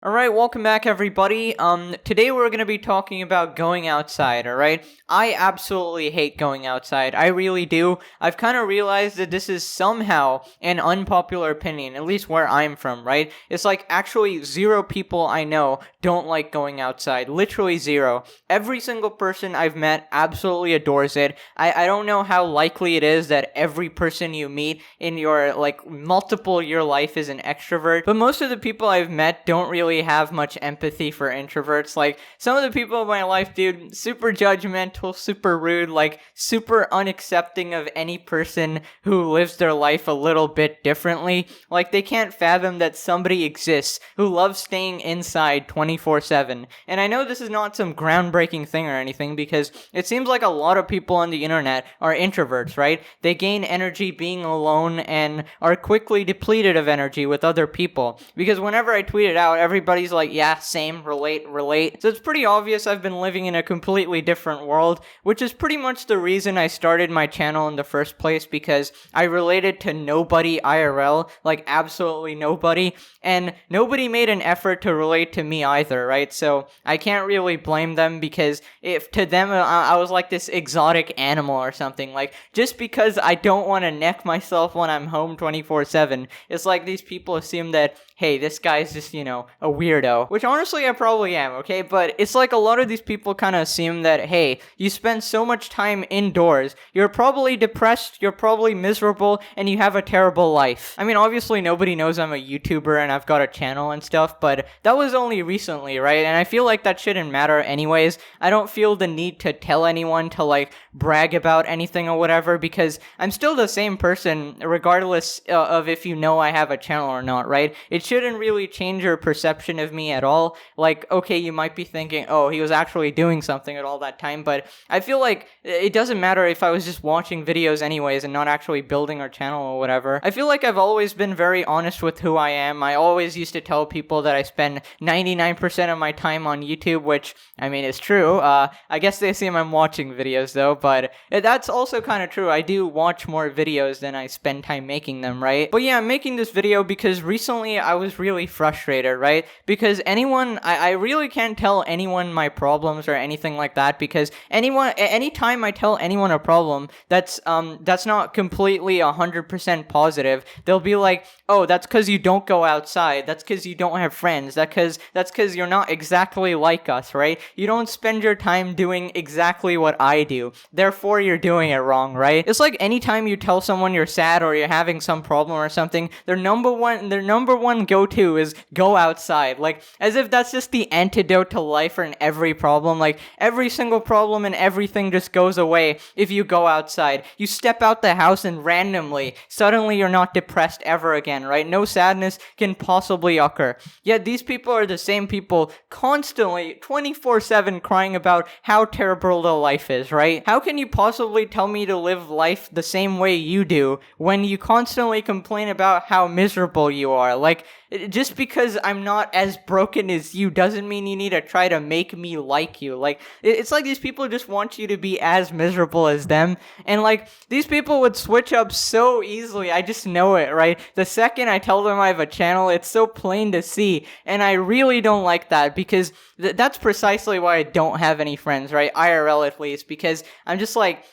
Alright, welcome back everybody. Today we're gonna be talking about going outside, alright? I absolutely hate going outside. I really do. I've kind of realized that this is somehow an unpopular opinion, at least where I'm from, right? It's like actually zero people I know don't like going outside. Literally zero. Every single person I've met absolutely adores it. I don't know how likely it is that every person you meet in your, multiple year life is an extrovert, but most of the people I've met don't really have much empathy for introverts. Like, some of the people in my life, dude, super judgmental, super rude, super unaccepting of any person who lives their life a little bit differently. Like, they can't fathom that somebody exists who loves staying inside 24/7. And I know this is not some groundbreaking thing or anything, because it seems like a lot of people on the internet are introverts, right? They gain energy being alone and are quickly depleted of energy with other people. Because whenever I tweet it out, everybody's like, yeah, same, relate. So it's pretty obvious I've been living in a completely different world, which is pretty much the reason I started my channel in the first place, because I related to nobody IRL, like absolutely nobody, and nobody made an effort to relate to me either, right? So I can't really blame them, because if to them I was like this exotic animal or something, like just because I don't want to neck myself when I'm home 24/7, it's like these people assume that, hey, this guy's just, a weirdo, which honestly I probably am, okay? But it's like a lot of these people kind of assume that, hey, you spend so much time indoors, you're probably depressed, you're probably miserable, and you have a terrible life. I mean, obviously nobody knows I'm a YouTuber and I've got a channel and stuff, but that was only recently, right? And I feel like that shouldn't matter anyways. I don't feel the need to tell anyone to, brag about anything or whatever, because I'm still the same person regardless of if you know I have a channel or not, right? It shouldn't really change your perception of me at all. Like, okay, you might be thinking, oh, he was actually doing something at all that time, but I feel like it doesn't matter if I was just watching videos anyways and not actually building our channel or whatever. I feel like I've always been very honest with who I am. I always used to tell people that I spend 99% of my time on YouTube, which, I mean, is true. I guess they assume I'm watching videos though, but that's also kind of true. I do watch more videos than I spend time making them, right? But yeah, I'm making this video because recently I was really frustrated, right? Because I really can't tell anyone my problems or anything like that, because anytime I tell anyone a problem that's not completely 100% positive, they'll be like, oh, that's because you don't go outside, that's because you don't have friends, that's because you're not exactly like us, right? You don't spend your time doing exactly what I do, therefore you're doing it wrong, right? It's like anytime you tell someone you're sad or you're having some problem or something, their number one go-to is go outside, like as if that's just the antidote to life and every problem. Like, every single problem and everything just goes away if you go outside. You step out the house and randomly, suddenly you're not depressed ever again, right? No sadness can possibly occur. Yet these people are the same people constantly 24/7 crying about how terrible their life is, right? How can you possibly tell me to live life the same way you do when you constantly complain about how miserable you are? Like, just because I'm not as broken as you doesn't mean you need to try to make me like you. Like, it's like these people just want you to be as miserable as them, and these people would switch up so easily. I just know it, right? The second I tell them I have a channel, it's so plain to see, and I really don't like that, because that's precisely why I don't have any friends, right? IRL at least, because I'm just like,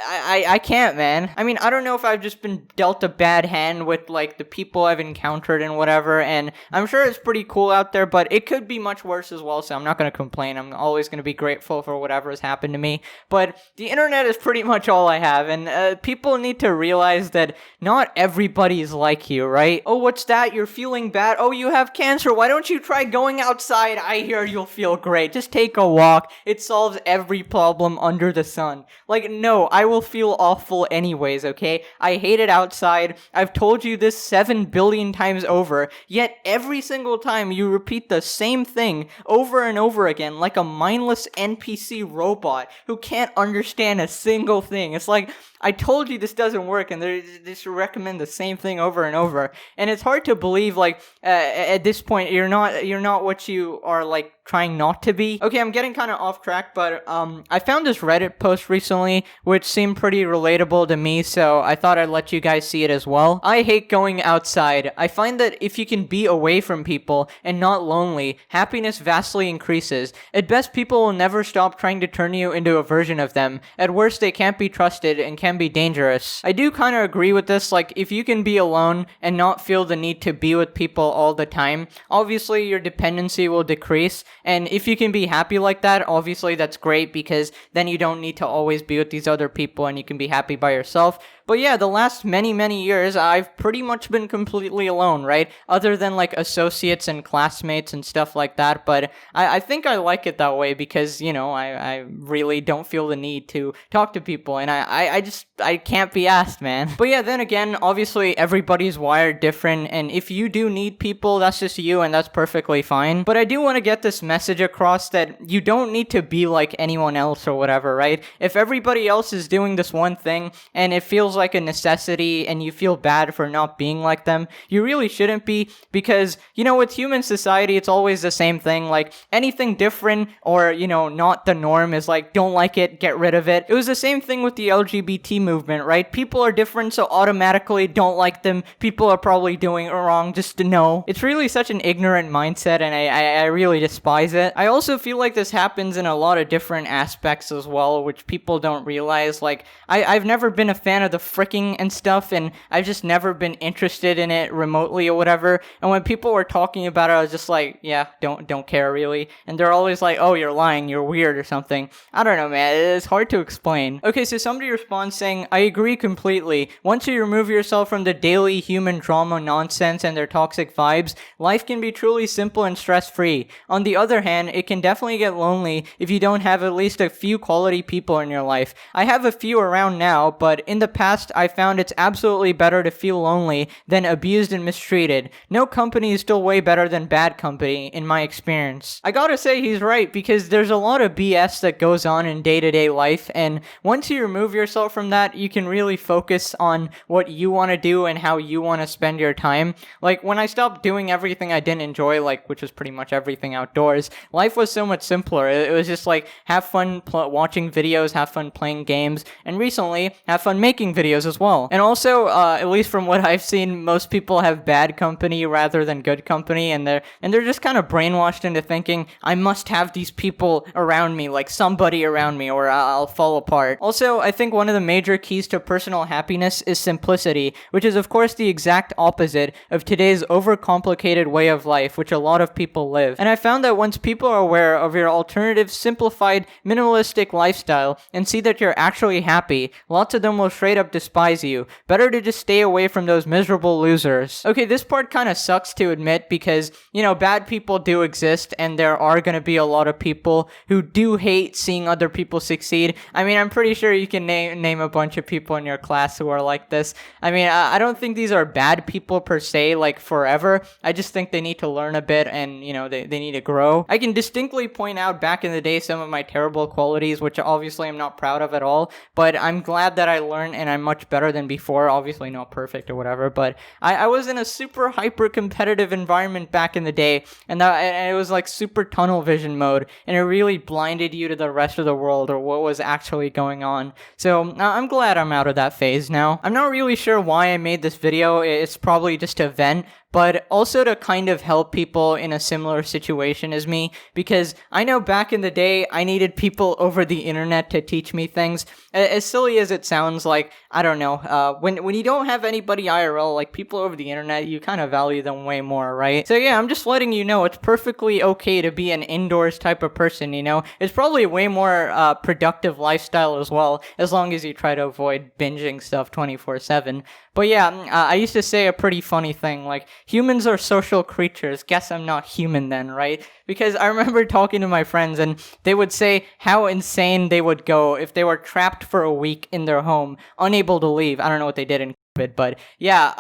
I can't, man. I mean, I don't know if I've just been dealt a bad hand with, the people I've encountered and whatever, and I'm sure it's pretty cool out there, but it could be much worse as well, so I'm not gonna complain. I'm always gonna be grateful for whatever has happened to me, but the internet is pretty much all I have, and people need to realize that not everybody's like you, right? Oh, what's that? You're feeling bad? Oh, you have cancer? Why don't you try going outside? I hear you'll feel great. Just take a walk. It solves every problem under the sun. Like, no, I will feel awful anyways, okay? I hate it outside. I've told you this 7 billion times over, yet every single time you repeat the same thing over and over again like a mindless NPC robot who can't understand a single thing. It's like, I told you this doesn't work, and they just recommend the same thing over and over. And it's hard to believe, like, at this point, you're not what you are, like, trying not to be. Okay, I'm getting kind of off track, but I found this Reddit post recently which seemed pretty relatable to me, so I thought I'd let you guys see it as well. I hate going outside. I find that if you can be away from people and not lonely, happiness vastly increases. At best, people will never stop trying to turn you into a version of them. At worst, they can't be trusted and can be dangerous. I do kind of agree with this. Like, if you can be alone and not feel the need to be with people all the time, obviously your dependency will decrease. And if you can be happy like that, obviously that's great, because then you don't need to always be with these other people and you can be happy by yourself. But yeah, the last many years, I've pretty much been completely alone, right? Other than like associates and classmates and stuff like that. But I think I like it that way because, you know, I really don't feel the need to talk to people. And I can't be asked, man. But yeah, then again, obviously everybody's wired different. And if you do need people, that's just you and that's perfectly fine. But I do want to get this message across that you don't need to be like anyone else or whatever, right? If everybody else is doing this one thing and it feels like a necessity and you feel bad for not being like them, you really shouldn't be, because, you know, with human society, it's always the same thing. Like, anything different or, you know, not the norm is like, don't like it, get rid of it. It was the same thing with the LGBT movement, right? People are different, so automatically don't like them. People are probably doing it wrong, just to know. It's really such an ignorant mindset, and I really despise it. I also feel like this happens in a lot of different aspects as well, which people don't realize. Like, I've never been a fan of the fricking and stuff, and I've just never been interested in it remotely or whatever. And when people were talking about it, I was just like, yeah, don't care really. And they're always like, oh, you're lying, you're weird or something. I don't know, man, it's hard to explain. Okay, so somebody responds saying, I agree completely. Once you remove yourself from the daily human drama nonsense and their toxic vibes, life can be truly simple and stress-free. On the other hand, it can definitely get lonely if you don't have at least a few quality people in your life. I have a few around now, but in the past, I found it's absolutely better to feel lonely than abused and mistreated. No company is still way better than bad company, in my experience. I gotta say he's right, because there's a lot of BS that goes on in day-to-day life, and once you remove yourself from that, you can really focus on what you want to do and how you want to spend your time. Like, when I stopped doing everything I didn't enjoy, like, which was pretty much everything outdoors, life was so much simpler. It was just like, have fun watching videos, have fun playing games, and recently, have fun making videos as well. And also, at least from what I've seen, most people have bad company rather than good company, and they're just kind of brainwashed into thinking, I must have these people around me, like somebody around me, or I'll fall apart. Also, I think one of the major keys to personal happiness is simplicity, which is of course the exact opposite of today's overcomplicated way of life, which a lot of people live. And I found that once people are aware of your alternative, simplified, minimalistic lifestyle and see that you're actually happy, lots of them will straight up despise you. Better to just stay away from those miserable losers. Okay, this part kind of sucks to admit because, you know, bad people do exist and there are going to be a lot of people who do hate seeing other people succeed. I mean, I'm pretty sure you can name a bunch of people in your class who are like this. I mean, I don't think these are bad people per se, like forever. I just think they need to learn a bit and, you know, they need to grow. I can distinctly point out back in the day some of my terrible qualities, which obviously I'm not proud of at all, but I'm glad that I learned and I'm much better than before. Obviously not perfect or whatever, but I was in a super hyper competitive environment back in the day, and it was like super tunnel vision mode, and it really blinded you to the rest of the world or what was actually going on. So I'm glad I'm out of that phase now. I'm not really sure why I made this video. It's probably just to vent, but also to kind of help people in a similar situation as me, because I know back in the day, I needed people over the internet to teach me things. As silly as it sounds, like, I don't know, when you don't have anybody IRL, like people over the internet, you kind of value them way more, right? So yeah, I'm just letting you know it's perfectly okay to be an indoors type of person, you know? It's probably a way more productive lifestyle as well, as long as you try to avoid binging stuff 24/7. But yeah, I used to say a pretty funny thing, like, humans are social creatures. Guess I'm not human then, right? Because I remember talking to my friends and they would say how insane they would go if they were trapped for a week in their home, unable to leave. I don't know what they did in bit, but yeah,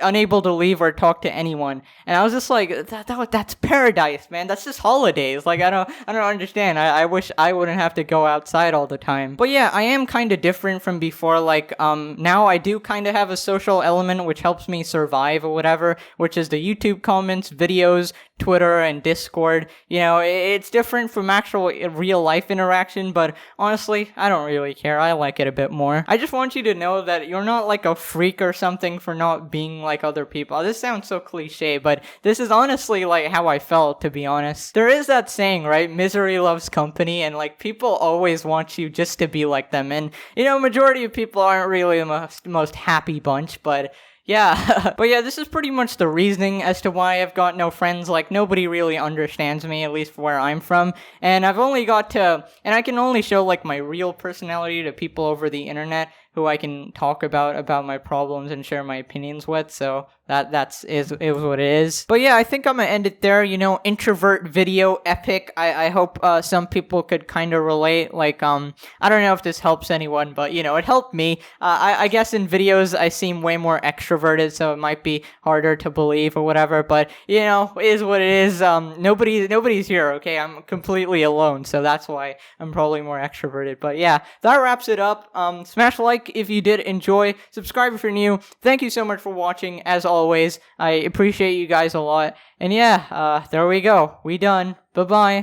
unable to leave or talk to anyone, and I was just like, that's paradise, man. That's just holidays. Like, I don't understand. I wish I wouldn't have to go outside all the time. But yeah, I am kind of different from before. Like, now I do kind of have a social element which helps me survive or whatever, which is the YouTube comments, videos, Twitter, and Discord. You know, it's different from actual real life interaction, but honestly, I don't really care. I like it a bit more. I just want you to know that you're not like a freak or something for not being like other people. This sounds so cliche, but this is honestly like how I felt, to be honest. There is that saying, right? Misery loves company, and like people always want you just to be like them. And you know, majority of people aren't really the most happy bunch, but yeah, but yeah, this is pretty much the reasoning as to why I've got no friends. Like, nobody really understands me, at least where I'm from, and I've only got to, and I can only show like my real personality to people over the internet who I can talk about my problems and share my opinions with. So that's what it is. But yeah, I think I'm gonna end it there. You know, introvert video epic. I hope some people could kind of relate. Like, I don't know if this helps anyone, but you know, it helped me. I guess in videos I seem way more extroverted, so it might be harder to believe or whatever. But you know, it is what it is. Nobody's here. Okay, I'm completely alone, so that's why I'm probably more extroverted. But yeah, that wraps it up. Smash like if you did enjoy, subscribe if you're new. Thank you so much for watching. As always, I appreciate you guys a lot. And yeah, there we go. We done. Bye-bye.